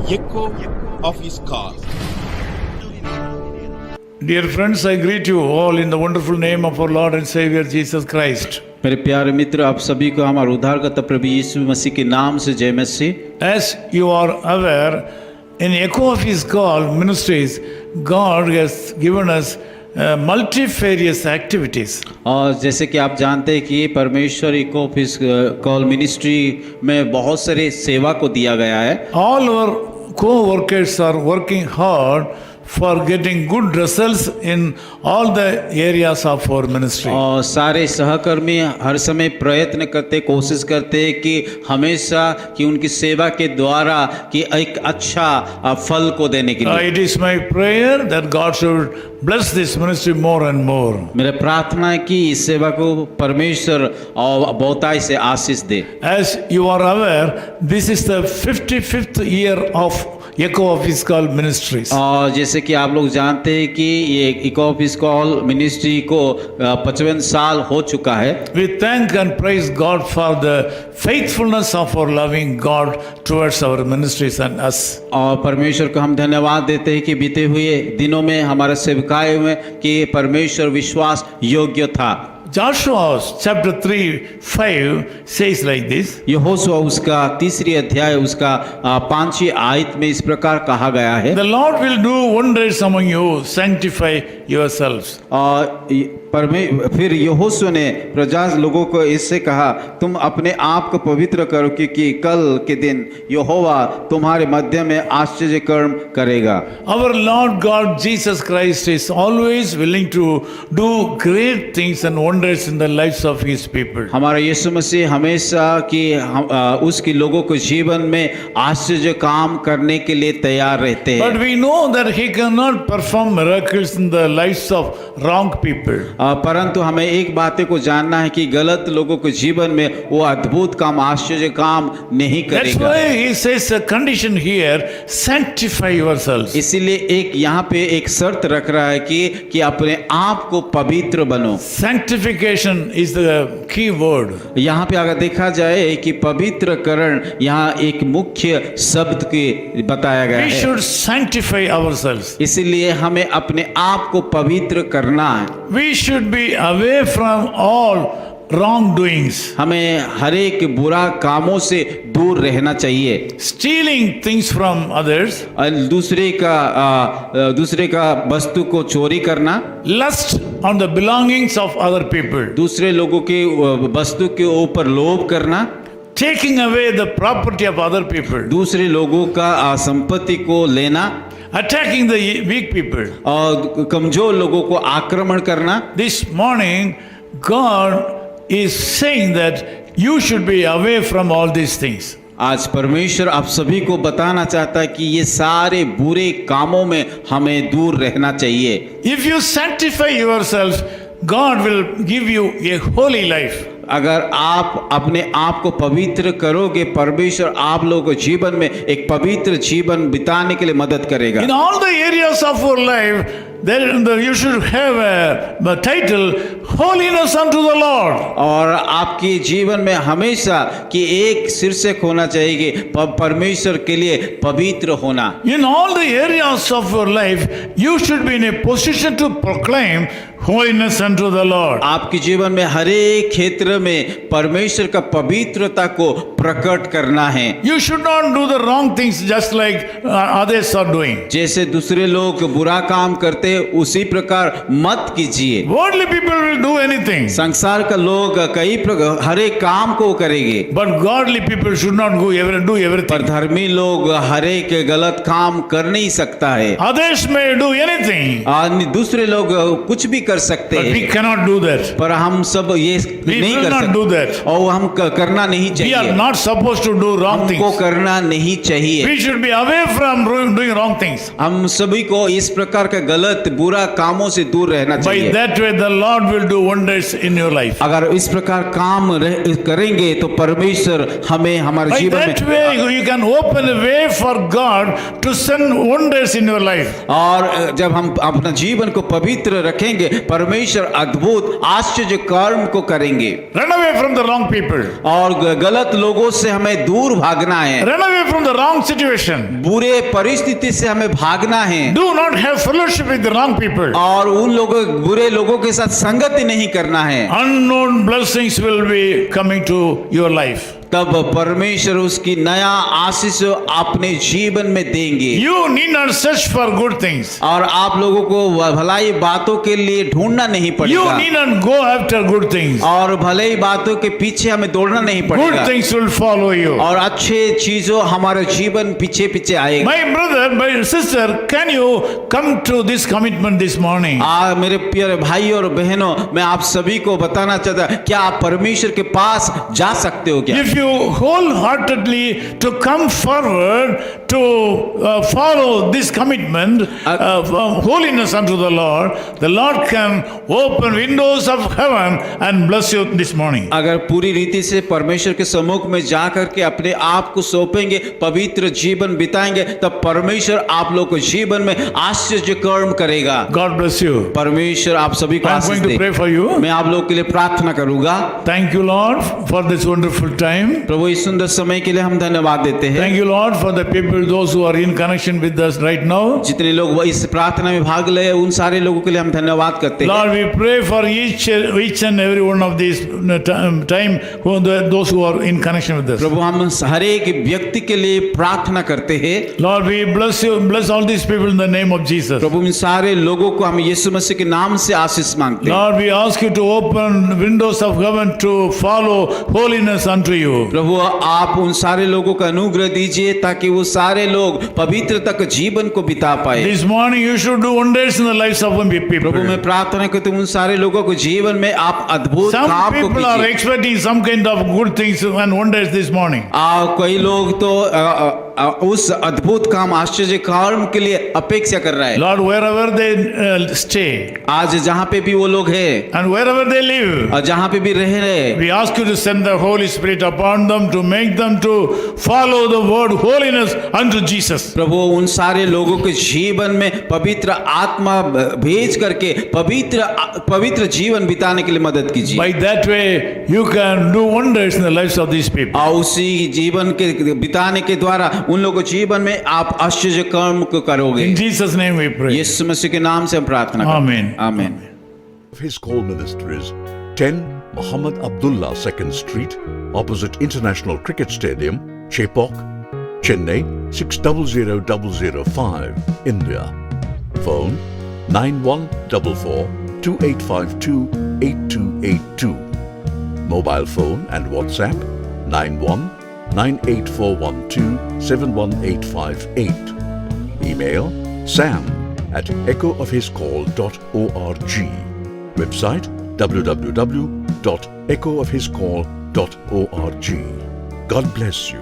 echo of his call. Dear friends, I greet you all in the wonderful name of our Lord and Savior Jesus Christ. मेरे प्यारे मित्र, आप सभी को हमारे उद्धारकर्ता प्रभु यीशु मसीह के नाम से जय मसीह। As you are aware, in echo of his call ministries, God has given us multifarious activities. और जैसे कि आप जानते हैं कि परमेश्वर इको ऑफिस कॉल मिनिस्ट्री में बहुत सारे सेवा को दिया गया है। All our co-workers are working hard for getting good results in all the areas of our ministry. और सारे सहकर्मी हर समय प्रयत्न करते, कोशिश करते हैं कि हमेशा कि उनकी सेवा के द्वारा कि एक अच्छा फल को देने के लिए। It is my prayer that God should bless this ministry more and more. मेरा प्रार्थना है कि इस सेवा को परमेश्वर और बहुताई से आशीष दे। As you are aware, this is the 55th year of Echo Office Call Ministries. और जैसे कि आप लोग जानते हैं कि ये इको ऑफिस कॉल मिनिस्ट्री को 55 साल हो चुका है। We thank and praise God for the faithfulness of our loving God towards our ministries and us. और परमेश्वर को हम धन्यवाद देते हैं कि बीते हुए दिनों में हमारे सेवकाई में कि परमेश्वर विश्वास योग्य था। Joshua chapter 3:5 says like this. Yehoshua उसका तीसरी अध्याय उसका 5वीं आयत में इस प्रकार कहा गया है। The Lord will do wonders among you, sanctify yourselves. और फिर यहोशुआ ने प्रजा लोगों को इससे कहा, तुम अपने आप को पवित्र करो क्योंकि कल के दिन यहोवा तुम्हारे मध्य में आश्चर्य कर्म करेगा। Our Lord God Jesus Christ is always willing to do great things and wonders in the lives of his people. हमारा यीशु मसीह हमेशा कि उसके लोगों को जीवन में आश्चर्य काम करने के लिए तैयार रहते हैं। But we know that he cannot perform miracles in the lives of wrong people. परंतु हमें एक बात को जानना है कि गलत लोगों के जीवन में वो अद्भुत काम, आश्चर्य काम नहीं That's करेगा। why he says a condition here, sanctify yourselves. इसीलिए एक यहाँ पे एक शर्त रख रहा है कि अपने आप को पवित्र बनो। Sanctification is the key word. यहाँ पे अगर देखा जाए कि पवित्रकरण यहाँ एक मुख्य शब्द के बताया गया We है। should sanctify ourselves. इसीलिए हमें अपने आप को पवित्र करना है। We should be away from all wrongdoings. हमें हर एक बुरा कामों से दूर रहना चाहिए। Stealing things from others. और दूसरे का वस्तु को चोरी करना। Lust on the belongings of other people. दूसरे लोगों के वस्तु के ऊपर लोभ करना। Taking away the property of other people. दूसरे लोगों का संपत्ति को लेना। Attacking the weak people. और कमजोर लोगों को आक्रमण करना। This morning, God is saying that you should be away from all these things. आज परमेश्वर आप सभी को बताना चाहता है कि ये सारे बुरे कामों में हमें दूर रहना चाहिए। If you sanctify yourselves, God will give you a holy life. अगर आप अपने आप को पवित्र करोगे, परमेश्वर आप लोगों को जीवन में एक पवित्र जीवन बिताने के लिए मदद करेगा। In all the areas of our life, you should have a title, Holiness unto the Lord. और आपके जीवन में हमेशा कि एक शीर्षक होना चाहिए परमेश्वर के लिए पवित्र होना। In all the areas of your life, you should be in a position to proclaim holiness unto the Lord. आपके जीवन में हर एक क्षेत्र में परमेश्वर का पवित्रता को प्रकट करना है। You should not do the wrong things just like others are doing. जैसे दूसरे लोग बुरा काम करते उसी प्रकार मत कीजिए। Worldly people will do anything. संसार का लोग कई हर एक काम को करेंगे। But godly people should not do everything. पर धर्मी लोग हर एक गलत काम कर नहीं सकता है। Others may do anything. दूसरे लोग कुछ भी कर सकते But we हैं, cannot do that. पर हम सब ये We नहीं will कर not do सकते that. और हम करना नहीं We are चाहिए। not supposed to do wrong हमको things. करना नहीं चाहिए। We should be away from doing wrong things. हम सभी को इस प्रकार का गलत बुरा कामों से दूर रहना By चाहिए। that way, the Lord will do wonders in your life. अगर इस प्रकार काम करेंगे तो परमेश्वर हमें हमारे By जीवन that में way, you can open a way for God to send wonders in your life. और जब हम अपना जीवन को पवित्र रखेंगे परमेश्वर अद्भुत आश्चर्य कर्म को करेंगे। Run away from the wrong people. और गलत लोगों से हमें दूर भागना है, Run away from the wrong situation. बुरे परिस्थिति से हमें भागना है, Do not have fellowship with the wrong people. और उन लोगों बुरे लोगों के साथ संगति नहीं करना है। Unknown blessings will be coming to your life. तब परमेश्वर उसकी नया आशीष अपने जीवन में देंगे। You need not search for good things. और आप लोगों को भलाई बातों के लिए ढूंढना नहीं You पड़ेगा, need not go after good things. और भलाई बातों के पीछे हमें दौड़ना नहीं Good पड़ेगा, things will follow you. और अच्छे चीजों हमारे जीवन पीछे पीछे आएगा। My brother, my sister, can you come to this commitment this morning? मेरे प्यारे भाई और बहनों, मैं आप सभी को बताना चाहता, क्या आप परमेश्वर के पास जा सकते हो क्या? If you wholeheartedly to come forward to follow this commitment of holiness unto the Lord can open windows of heaven and bless you this morning. अगर पूरी रीति से परमेश्वर के सम्मुख में जा करके अपने आप को सौंपेंगे, पवित्र जीवन बिताएंगे, तब परमेश्वर आप लोग को जीवन में आश्चर्य कर्म करेगा। God bless you. परमेश्वर आप सभी को I'm Ashish going to they. pray for you. मैं आप लोग के लिए प्रार्थना करूंगा। Thank you, Lord, for this wonderful time. प्रभु इस सुंदर समय के लिए हम धन्यवाद देते हैं। Thank you, Lord, for the people, those who are in connection with us right now. जितने लोग इस प्रार्थना में भाग ले, उन सारे लोगों के लिए हम धन्यवाद करते हैं। Lord, we pray for each and every one of these time those who are in connection with us. प्रभु हम हर एक व्यक्ति के लिए प्रार्थना करते हैं। Lord, we bless all these people in the name of Jesus. प्रभु इन सारे लोगों को हम यीशु मसीह के नाम से आशीष मांगते हैं। Lord, we ask you to open windows of heaven to follow holiness unto you. प्रभु आप उन सारे लोगों का अनुग्रह दीजिए ताकि वो सारे लोग पवित्र तक जीवन को बिता पाए। This morning you should do wonders in the lives of people. प्रभु मैं प्रार्थना करता हूँ उन सारे लोगों को जीवन में आप अद्भुत Some काम को people are कीजिए। expecting some kind of good things and wonders this morning. कई लोग तो उस अद्भुत काम आश्चर्य कर्म के लिए अपेक्षा कर रहा है। Lord, wherever they stay आज जहाँ पे भी वो लोग हैं and wherever they live, और जहाँ पे भी रह रहे हैं, we ask you to send the Holy Spirit upon them to make them to follow the word holiness unto Jesus. प्रभु उन सारे लोगों के जीवन में पवित्र आत्मा भेज करके पवित्र जीवन बिताने के लिए मदद कीजिए। By that way, you can do wonders in the lives of these people. और उसी जीवन के बिताने के द्वारा उन लोगों के जीवन में आप आश्चर्य कर्म को करोगे। In Jesus' name we pray. यीशु मसीह के नाम से हम प्रार्थना करते हैं। Amen. आमीन। His call ministries 10 Muhammad Abdullah 2nd Street, opposite International Cricket Stadium, Chepauk, Chennai 600005, India. Phone 9144 2852 8282. Mobile phone and WhatsApp 91 98412 71858. Email sam@echoofhiscall.org. Website www.echoofhiscall.org. God bless you.